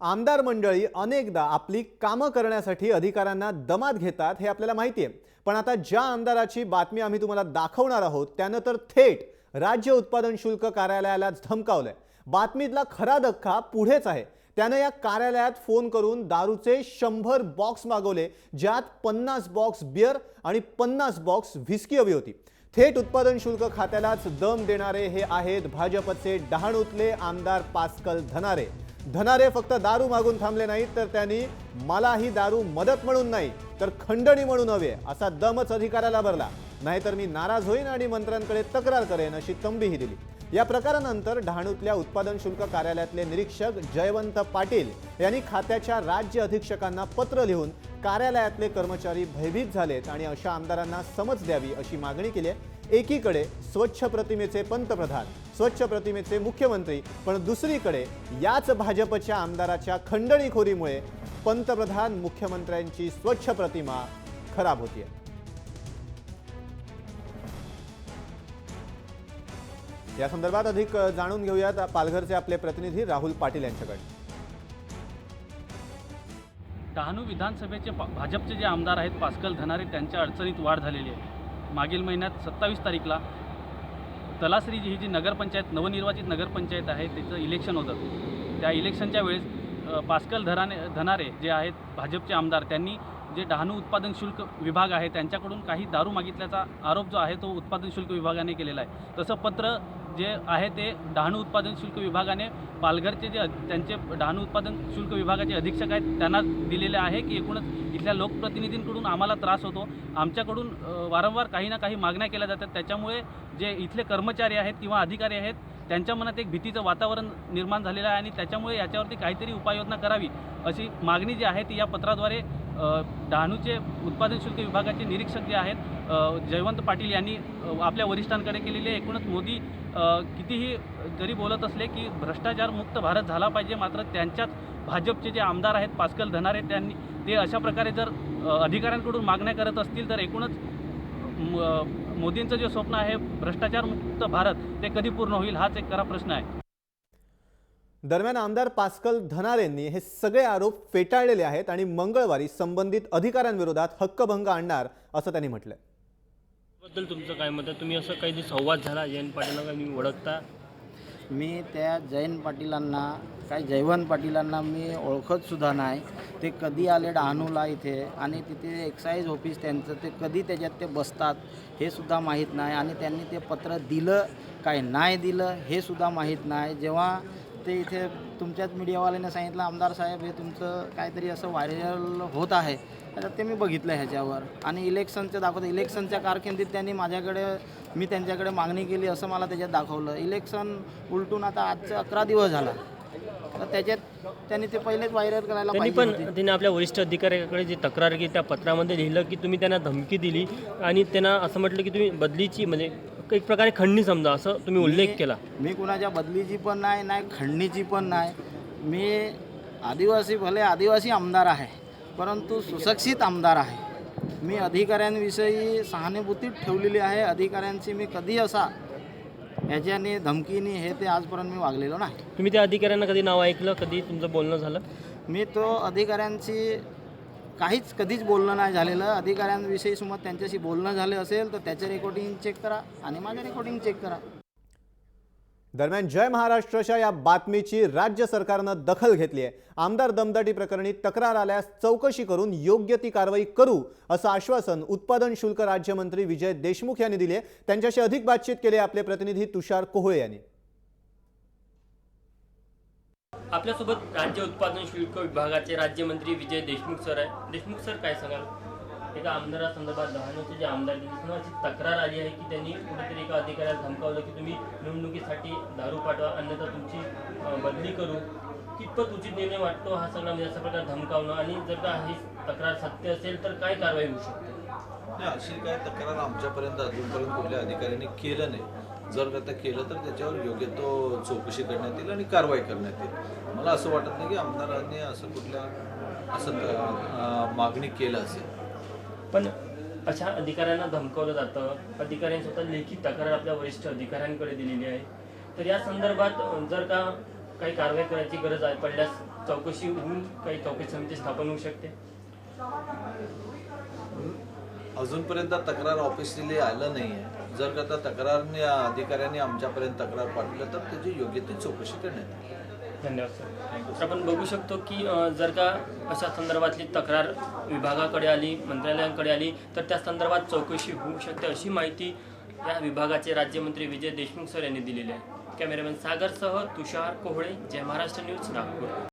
आमदार मंडळी अनेकदा आपली कामं करण्यासाठी अधिकाऱ्यांना दमात घेतात हे आपल्याला माहिती आहे। पण आता ज्या आमदाराची बातमी आम्ही तुम्हाला दाखवणार आहोत त्यानं तर थेट राज्य उत्पादन शुल्क कार्यालयाला धमकावलंय। बातमीतला खरा धक्का पुढेच आहे। त्यानं या कार्यालयात फोन करून दारूचे 100 बॉक्स मागवले, ज्यात 50 बॉक्स बियर आणि 50 बॉक्स व्हिस्की हवी होती। थेट उत्पादन शुल्क खात्यालाच दम देणारे हे आहेत भाजपचे डहाणूतले आमदार पास्कल धनारे। धनारे फक्त दारू मागून थांबले नाहीत, तर त्यांनी मला ही दारू मदत म्हणून नाही तर खंडणी म्हणून हवे असा दमच अधिकाऱ्याला भरला। नाहीतर मी नाराज होईन आणि मंत्र्यांकडे तक्रार करेन अशी तंबीही दिली। या प्रकारानंतर डहाणूतल्या उत्पादन शुल्क कार्यालयातले निरीक्षक जयवंत पाटील यांनी खात्याच्या राज्य अधीक्षकांना पत्र लिहून कार्यालयातले कर्मचारी भयभीत झालेत आणि अशा आमदारांना समज द्यावी अशी मागणी केली आहे। एकीकडे स्वच्छ प्रतिमेचे पंतप्रधान, स्वच्छ प्रतिमेचे मुख्यमंत्री, पण दुसरीकडे याच भाजपच्या आमदाराच्या खंडणीखोरीमुळे पंतप्रधान मुख्यमंत्र्यांची स्वच्छ प्रतिमा खराब होतीये। या संदर्भात अधिक जाणून घेऊयात पालघरचे आपले प्रतिनिधी राहुल पाटील यांच्याकडे। डहाणू विधानसभेचे भाजपचे जे आमदार आहेत पास्कल धनारे त्यांच्या अडचणीत वाढ झालेली आहे। मागील महिन्यात 27 तारीखला तलासरी ही जी नगरपंचायत नवनिर्वाचित नगरपंचायत आहे त्याचं इलेक्शन होतं। त्या इलेक्शनच्या वेळेस पास्कल धनारे जे आहेत भाजपचे आमदार त्यांनी जे डहाणू उत्पादन शुल्क विभाग आहे त्यांच्याकडून काही दारू मागितल्याचा आरोप जो आहे तो उत्पादन शुल्क विभागाने केलेला आहे। तसं पत्र जे आहे ते डहाणू उत्पादन शुल्क विभागाने पालघरचे जे त्यांचे डहाणू उत्पादन शुल्क विभागाचे अधीक्षक आहेत त्यांना दिलेले आहे की एकूणच इथल्या लोकप्रतिनिधींकडून आम्हाला त्रास होतो, आमच्याकडून वारंवार काही ना काही मागण्या केल्या जातात, त्याच्यामुळे जे इथले कर्मचारी आहेत किंवा अधिकारी आहेत त्यांच्या मनात एक भीतीचं वातावरण निर्माण झालेलं आहे आणि त्याच्यामुळे याच्यावरती काहीतरी उपाययोजना करावी अशी मागणी जी आहे ती या पत्राद्वारे डहाणूचे उत्पादन शुल्क विभागाचे निरीक्षक जे आहेत जयवंत पाटील यांनी आपल्या वरिष्ठांकडे केलेले। एकूणच मोदी कितीही जरी बोलत असले की भ्रष्टाचार मुक्त भारत झाला पाहिजे, मात्र त्यांच्याच भाजपचे जे आमदार आहेत पास्कल धनारे त्यांनी ते अशा प्रकारे जर अधिकाऱ्यांकडून मागण्या करत असतील तर एकूणच मोदींचं जे स्वप्न आहे भ्रष्टाचार मुक्त भारत ते कधी पूर्ण होईल हाच एक खरा प्रश्न आहे। दरम्यान आमदार पास्कल धनारेंनी हे सगळे आरोप फेटाळलेले आहेत आणि मंगळवारी संबंधित अधिकाऱ्यांविरोधात हक्कभंग आणणार असं त्यांनी म्हटलंय। बद्दल तुमचं काय मत आहे? तुम्ही असं काही संवाद झाला जयंत पाटीलांना मी ओळखता? मी त्या जयंत पाटीलांना जयवंत पाटीलांना मी ओळखतसुद्धा नाही। ते कधी आले डहाणूला इथे आणि तिथे एक्साईज ऑफिस त्यांचं ते कधी त्याच्यात ते बसतात हे सुद्धा माहीत नाही आणि त्यांनी ते पत्र दिलं काय नाही दिलं हे सुद्धा माहीत नाही। जेव्हा ते इथे तुमच्याच मीडियावाल्याने सांगितलं आमदार साहेब हे तुमचं काहीतरी असं व्हायरल होत आहे, तर ते मी बघितलं ह्याच्यावर आणि इलेक्शनचं दाखवतं। इलेक्शनच्या कारकिर्दीत त्यांनी मी त्यांच्याकडे मागणी केली असं मला त्याच्यात दाखवलं। इलेक्शन उलटून आता आजचं 11 दिवस झाला, तर त्याच्यात त्यांनी ते पहिलेच व्हायरल करायला पाहिजे होते। त्यांनी आपल्या वरिष्ठ अधिकाऱ्याकडे जी तक्रार केली त्या पत्रामध्ये लिहिलं की तुम्ही त्यांना धमकी दिली आणि त्यांना असं म्हटलं की तुम्ही बदलीची म्हणजे एक प्रकारे खंडणी समजा असं तुम्ही उल्लेख केला। मी कुणाच्या बदलीची पण नाही खंडणीची पण नाही। मी आदिवासी आमदार आहे, परंतु सुशिक्षित आमदार आहे। मी अधिकाऱ्यांविषयी सहानुभूती ठेवलेली आहे। अधिकाऱ्यांची मी कधी असा ह्याच्याने धमकीने हे ते आजपर्यंत मी वागलेलो नाही। तुम्ही त्या अधिकाऱ्यांना कधी नाव ऐकलं, कधी तुमचं बोलणं झालं? मी तो अधिकाऱ्यांची कधीच बोलणं नाही झालेलं। अधिकाऱ्यांविषयी सुद्धा त्यांच्याशी बोलणं झाले असेल तर त्याचे रेकॉर्डिंग चेक करा आणि माझे रेकॉर्डिंग चेक करा। दरम्यान जय महाराष्ट्राच्या या बातमीची राज्य सरकारनं दखल घेतली आहे। आमदार दमदाटी प्रकरणी तक्रार आल्यास चौकशी करून योग्य ती कारवाई करू असं आश्वासन उत्पादन शुल्क राज्यमंत्री विजय देशमुख यांनी दिले। त्यांच्याशी अधिक बातचीत केली आपले प्रतिनिधी तुषार कोहळे यांनी। आपल्यासोबत राज्य उत्पादन शुल्क विभागाचे राज्यमंत्री विजय देशमुख सर आहे। देशमुख सर काय सांगाल? एका आमदारासंदर्भात डहाणूचे जे आमदार अशी तक्रार आली आहे की त्यांनी कुठेतरी एका अधिकाऱ्याला धमकावलं की तुम्ही निवडणुकीसाठी दारू पाठवा अन्यथा तुमची बदली करू। कितपत उचित निर्णय वाटतो हा सगळा म्हणजे अशा प्रकारे धमकावणं, आणि जर का ही तक्रार सत्य असेल तर काय कारवाई होऊ शकते? अशी काय तक्रार आमच्यापर्यंत अजूनपर्यंत कुठल्या अधिकाऱ्यांनी केलं नाही। जर का केलं तर त्याच्यावर योग्य तो चौकशी करण्यात येईल आणि कारवाई करण्यात येईल। मला असं वाटत नाही की आमदारांनी असं मागणी केलं असेल। पण अशा अधिकाऱ्यांना धमकावलं जातं, अधिकाऱ्यांनी स्वतः लेखी तक्रार आपल्या वरिष्ठ अधिकाऱ्यांकडे दिलेली आहे, तर या संदर्भात जर का काही कारवाई करायची गरज पडल्यास चौकशी होऊन काही चौकशी समिती स्थापन होऊ शकते? अजूनपर्यंत तक्रार ऑफिसली आलं नाही आहे. जर का त्या तक्रारने अधिकाऱ्यांनी आमच्यापर्यंत तक्रार पाठवलं तर त्याची योग्य ती चौकशी करण्यात येईल. धन्यवाद सर. तर आपण बघू शकतो की जर का अशा संदर्भातली तक्रार विभागाकडे आली, मंत्रालयाकडे आली तर त्या संदर्भात चौकशी होऊ शकते, अशी माहिती या विभागाचे राज्यमंत्री विजय देशमुख सर यांनी दिलेली आहे. कॅमेरामॅन सागरसह तुषार कोहळे, जय महाराष्ट्र न्यूज, नागपूर.